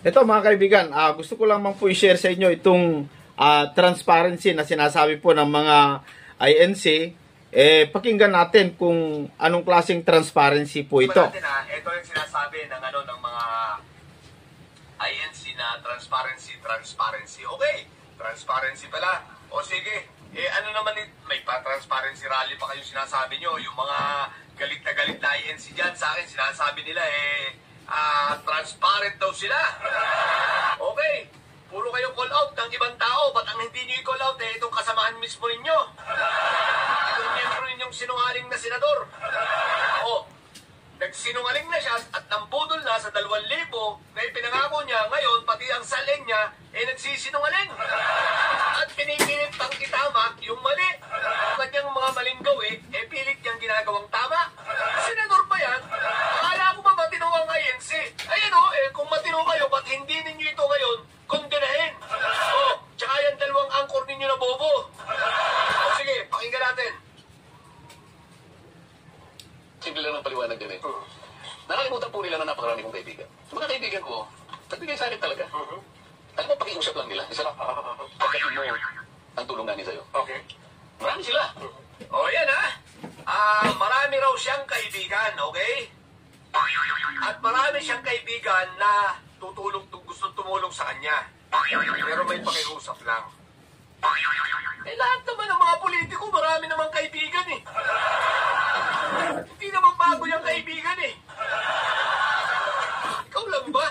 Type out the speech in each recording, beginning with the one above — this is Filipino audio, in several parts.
Ito mga kaibigan, gusto ko lang po i-share sa inyo itong transparency na sinasabi po ng mga INC. Pakinggan natin kung anong klaseng transparency po ito. Ito yung sinasabi ng ng mga INC na transparency. Okay, transparency pala. O sige, ano naman, may pa-transparency rally pa kayo sinasabi nyo. Yung mga galit na INC dyan sa akin, sinasabi nila transparent daw sila. Okay, puro kayo call out ng ibang tao. Ba't ang hindi nyo i-call out itong kasamahan mismo ninyo? Itong miyembro ninyong sinungaling na senador. Nagsinungaling na siya at nambudol na sa 2,000 na ipinangako niya. Ngayon, pati ang salin niya nagsisinungaling. At pinipilit pang itama yung mali. Kanyang mga maling gawin, pilit niyang ginagawang tama. Senador pa yan? Akala ko ba matino ang INC? Ayan kung matino kayo, ba't hindi ninyo ito ngayon kondinahin? Tsaka yan 2 angkor ninyo na bobo. Sige, pakinggan natin. Simple lang ng paliwanag din Nakalimutan po nila na napakarami kong kaibigan. Mga kaibigan ko, nagbigay sa akin talaga. Alam mo, pakiusap lang nila. Isa lang, pagkain mo ang tulong namin sa'yo. Okay. Marami sila. Yan marami raw siyang kaibigan, okay? At marami siyang kaibigan na gusto tumulong sa kanya. Pero may pakiusap lang. Lahat naman ng mga politiko, marami namang kaibigan Hindi naman bago yung kaibigan Ikaw lang ba?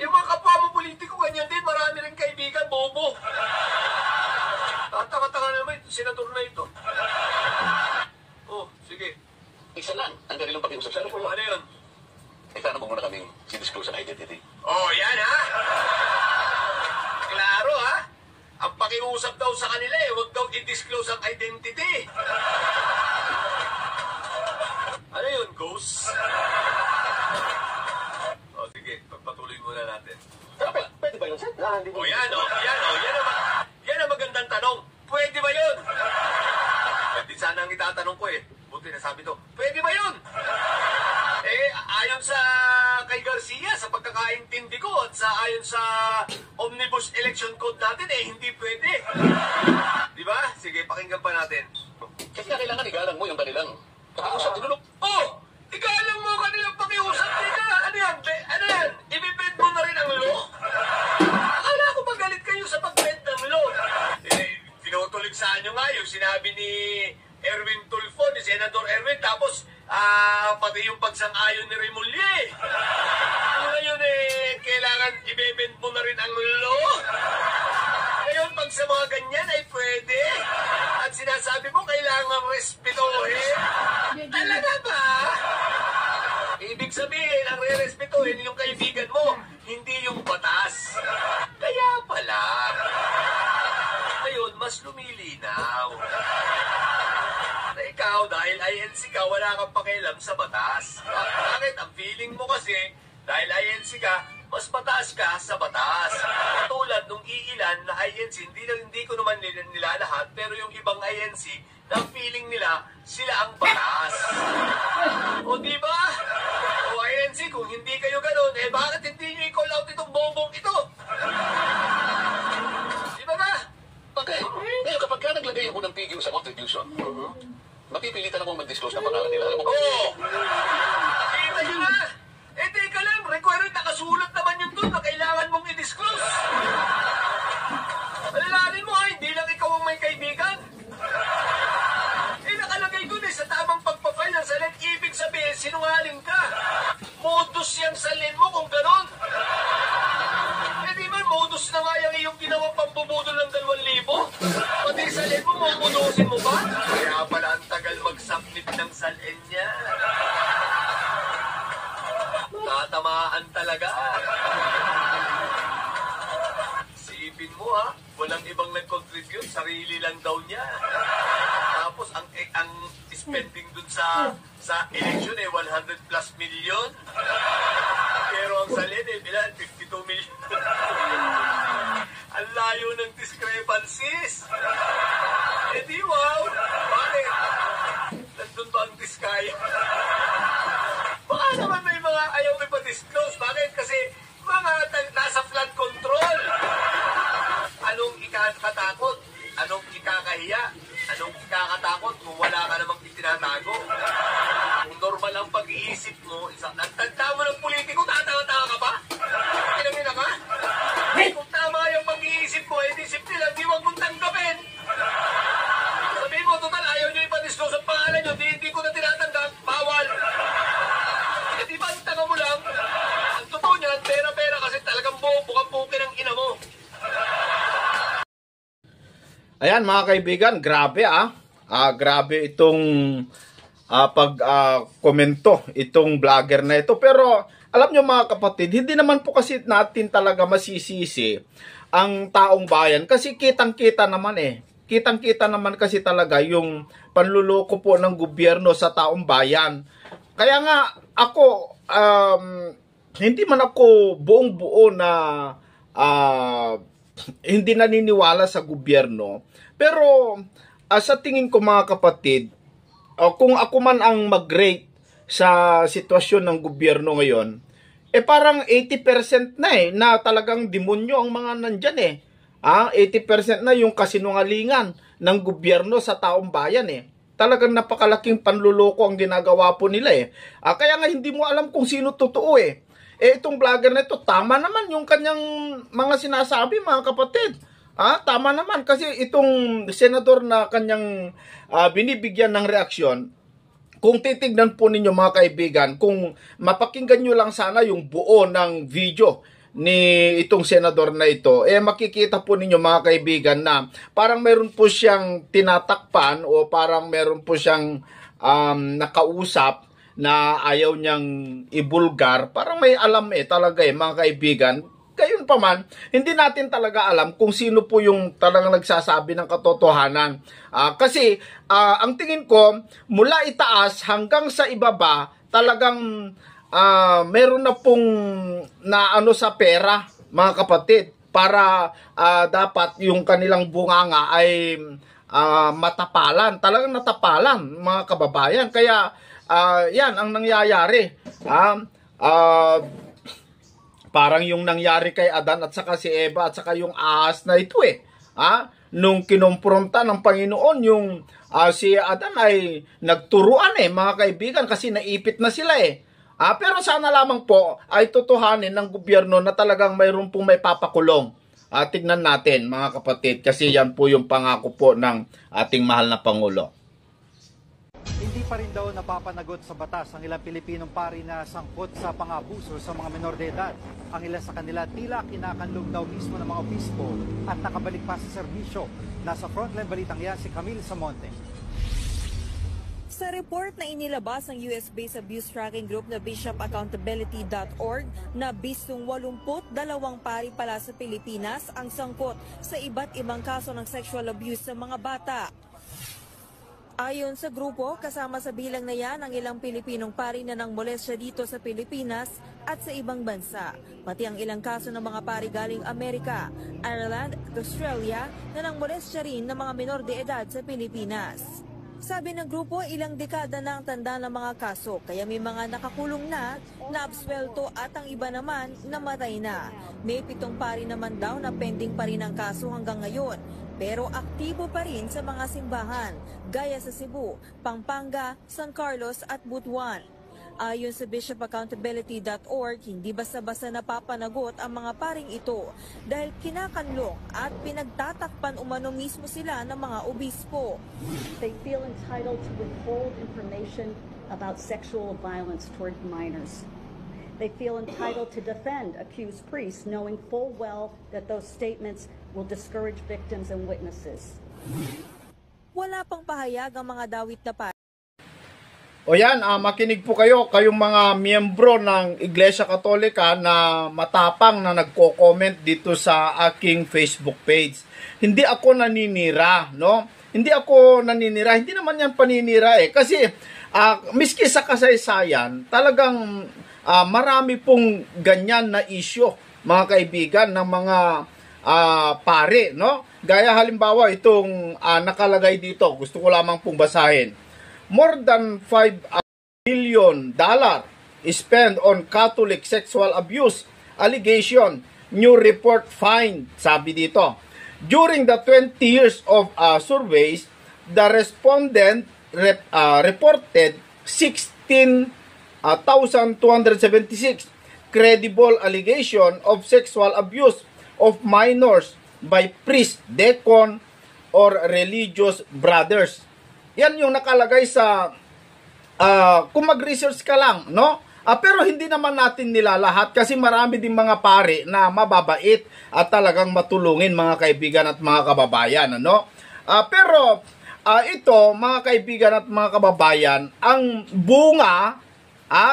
Yung mga kapwa mo politiko, ganyan din, marami rin kaibigan, bobo. Tataka-taka naman, senador na ito. Sige. Isa lang, ang dalilang pakiusap sa akin. Ano yun? Sana mo muna kaming si-disclose ang identity. Yan Klaro Ang pakiusap daw sa kanila huwag daw i-disclose ang identity. Ano yun, ghost? Sige, pagpatuloy muna natin. Pwede ba yun, sir? Yan ang magandang tanong. Pwede ba yun? Pwede sana ang itatanong ko Buti na sabi to, pwede ba yun? Ayon sa kay Garcia, sa pagkakaintindi ko, at ayon sa Omnibus Election Code natin, hindi pwede. Di ba? Sige, pakinggan pa natin. Kasi kailangan igalang mo yung kanilang pakiusap. Igalang mo kanilang pakiusap. Ano yan? Ibibed mo na rin ang law? Akala ko magalit kayo sa pag-bed ng law. Tinutuligsahan nyo nga yung sinabi ni Erwin Tulfo, ni Senador Erwin, tapos pati yung pagsang-ayon ni Remulla Ngayon kailangan ibebend mo na rin ang law. Ngayon, pag sa mga ganyan ay pwede. At sinasabi mo, kailangan respetuhin. Talaga ba? Ibig sabihin, ang re-respetuhin yung kaibigan mo, hindi yung batas. Kaya pala. Ngayon, mas lumilinaw. Ikaw, dahil INC ka, wala kang pakialam sa batas. Bakit? Ang feeling mo kasi, dahil INC ka, mas mataas ka sa batas. Tulad nung iilan na INC, hindi ko naman nila lahat, pero yung ibang INC, na feeling nila, sila ang batas. Di ba? INC, kung hindi kayo ganun, bakit hindi nyo i-call out itong bobong ito? Di ba ba? Okay. Ngayon, kapag ka naglagay ako ng figure sa contribution, mapipilitan akong mag-disclose ng pangalan nila. Alam mo Kita nyo na! Teka lang, required nakasulat naman yun doon na kailangan mong i-disclose. Alalahanin mo hindi lang ikaw ang may kaibigan. Nakalagay doon sa tamang pagpa-file ng salin, ibig sabihin, sinungaling ka. Modus yung salin mo kung ganon. Di ba, modus na nga yung iyong ginawang pambubudol ng 2,000? Pati salin mo, mamudusin mo ba? Kaya pala ang tagal mag-submit ng salin niya. Tatamaan talaga. Sipin mo walang ibang nag-contribute, sarili lang daw niya. Tapos ang spending dun sa election 100 plus million. Pero ang salin bilan 52 million. Ang layo ng discrepancies. Di wow. Bakit? Nandun ba ang diskaya? Baka naman may mga ayaw ipa-disclose. Bakit? Kasi mga nakakahiya? Anong kakatakot kung wala ka namang itinatago? Kung normal ang pag-iisip mo, tanda mo ng politiko, tatanga-tanga ka pa? Kinamina ka? Kung tama yung pag-iisip mo, disip nila, di wag mong tanggapin. Sabihin mo, total, ayaw nyo ipadisclose ang pangalan nyo, hindi ko na tinatanggap, bawal. Di ba, ang tanga mo lang? Ang totoo niyan, pera-pera kasi talagang bukang-bukin ang ina mo. Ayan mga kaibigan, grabe grabe itong komento itong vlogger na ito. Pero alam nyo mga kapatid, hindi naman po kasi natin talaga masisisi ang taong bayan kasi kitang-kita naman Kitang-kita naman kasi talaga yung panluloko po ng gobyerno sa taong bayan. Kaya nga ako, hindi man ako buong-buo na hindi naniniwala sa gobyerno. Pero sa tingin ko mga kapatid, kung ako man ang mag-rate sa sitwasyon ng gobyerno ngayon, parang 80% na na talagang demonyo ang mga nandyan 80% na yung kasinungalingan ng gobyerno sa taong bayan Talagang napakalaking panluloko ang ginagawa po nila kaya nga hindi mo alam kung sino totoo itong vlogger na ito, tama naman yung kanyang mga sinasabi mga kapatid. Tama naman kasi itong senador na kanyang binibigyan ng reaksyon, kung titignan po ninyo mga kaibigan, kung mapakinggan nyo lang sana yung buo ng video ni itong senador na ito, makikita po ninyo mga kaibigan na parang meron po siyang tinatakpan o parang meron po siyang nakausap na ayaw niyang ibulgar. Parang may alam talaga mga kaibigan. Gayon pa man, hindi natin talaga alam kung sino po yung talagang nagsasabi ng katotohanan. Kasi ang tingin ko, mula itaas hanggang sa ibaba, talagang meron na pong naano sa pera, mga kapatid, para dapat yung kanilang bunganga ay matapalan. Talagang natapalan, mga kababayan. Kaya yan ang nangyayari. Parang yung nangyari kay Adan at saka si Eva at saka yung ahas na ito nung kinumpronta ng Panginoon yung si Adan ay nagturuan mga kaibigan kasi naipit na sila pero sana lamang po ay tutuhanin ng gobyerno na talagang mayroon pong may papakulong. Tignan natin mga kapatid kasi yan po yung pangako po ng ating mahal na Pangulo. Hindi pa rin daw napapanagot sa batas ang ilang Pilipinong pari na sangkot sa pang-abuso sa mga menor de edad. Ang ilan sa kanila tila kinakanlog daw mismo ng mga obispo at nakabalik pa sa serbisyo. Nasa frontline balitang yan si Camille Samonte. Sa report na inilabas ng US-based abuse tracking group na bishopaccountability.org na bistong 82 pari pala sa Pilipinas ang sangkot sa iba't ibang kaso ng sexual abuse sa mga bata. Ayon sa grupo, kasama sa bilang na yan ang ilang Pilipinong pari na nang molestya dito sa Pilipinas at sa ibang bansa. Pati ang ilang kaso ng mga pari galing Amerika, Ireland at Australia na nang molestya rin ng mga menor de edad sa Pilipinas. Sabi ng grupo, ilang dekada na ang tanda ng mga kaso, kaya may mga nakakulong na, naabswelto at ang iba naman namatay na. May 7 pari naman daw na pending pa rin ang kaso hanggang ngayon. Pero aktibo pa rin sa mga simbahan, gaya sa Cebu, Pampanga, San Carlos at Butuan. Ayon sa bishopaccountability.org, hindi basta-basta napapanagot ang mga paring ito dahil kinakanlong at pinagtatakpan umano mismo sila ng mga obispo. They feel entitled to withhold information about sexual violence toward minors. They feel entitled to defend accused priests, knowing full well that those statements will discourage victims and witnesses. Wala pang pahayag ang mga dawit na pari. O yan, makinig po kayo, kayong mga miyembro ng Iglesia Katolika na matapang na nagko-comment dito sa aking Facebook page. Hindi ako naninira, no? Hindi ako naninira, hindi naman yan paninira Kasi miski sa kasaysayan, talagang marami pong ganyan na isyo, mga kaibigan, ng mga pare, no? Gaya halimbawa itong nakalagay dito, gusto ko lamang pong basahin. More than $5 billion spent on Catholic sexual abuse allegation. New report find, sabi dito. During the 20 years of surveys, the respondent reported 16,276 credible allegation of sexual abuse of minors by priest, deacon, or religious brothers. Yan yung nakalagay sa kung mag-research ka lang, no? Pero hindi naman natin nilalahat kasi marami din mga pari na mababait at talagang matulungin, mga kaibigan at mga kababayan, ano? Pero ito, mga kaibigan at mga kababayan, ang bunga,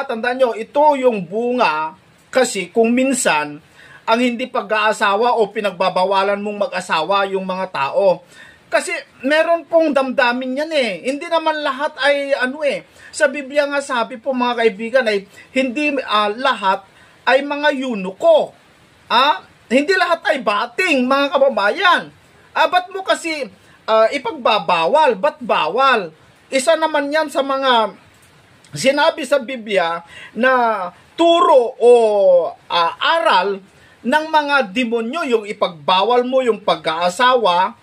tandaan nyo, ito yung bunga kasi kung minsan ang hindi pag-aasawa o pinagbabawalan mong mag-asawa yung mga tao. Kasi meron pong damdamin yan eh. Hindi naman lahat ay sa Biblia nga sabi po, mga kaibigan, ay hindi lahat ay mga eunuko. Hindi lahat ay bating, mga kababayan. Ba't mo kasi ipagbabawal? Ba't bawal? Isa naman yan sa mga sinabi sa Biblia na turo o aral ng mga demonyo, yung ipagbawal mo yung pag-aasawa.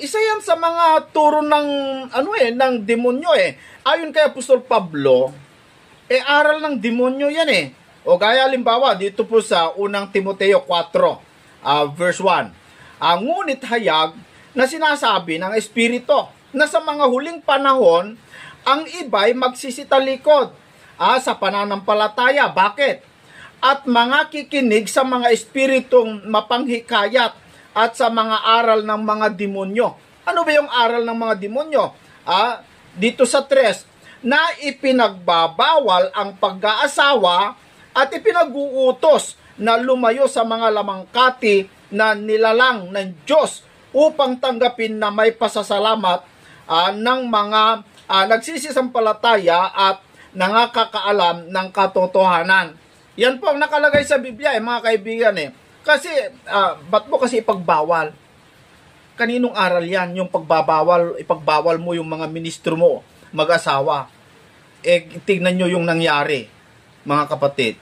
Isa yan sa mga turo ng ng demonyo eh. Ayon kay Apostol Pablo, aral ng demonyo yan eh. O gaya halimbawa dito po sa unang Timoteo 4 verse 1. Ngunit hayag na sinasabi ng Espiritu na sa mga huling panahon ang iba'y magsisitalikod sa pananampalataya. Bakit? At mga kikinig sa mga espiritong mapanghikayat at sa mga aral ng mga demonyo. Ano ba yung aral ng mga demonyo? Dito sa 3, na ipinagbabawal ang pag-aasawa at ipinag-uutos na lumayo sa mga lamangkati na nilalang ng Diyos upang tanggapin na may pasasalamat ng mga nagsisisampalataya at nangakakaalam ng katotohanan. Yan po ang nakalagay sa Biblia mga kaibigan eh. Kasi, ba't mo kasi ipagbawal? Kaninong aral yan? Yung ipagbawal mo yung mga ministro mo, mag-asawa. Tignan nyo yung nangyari, mga kapatid.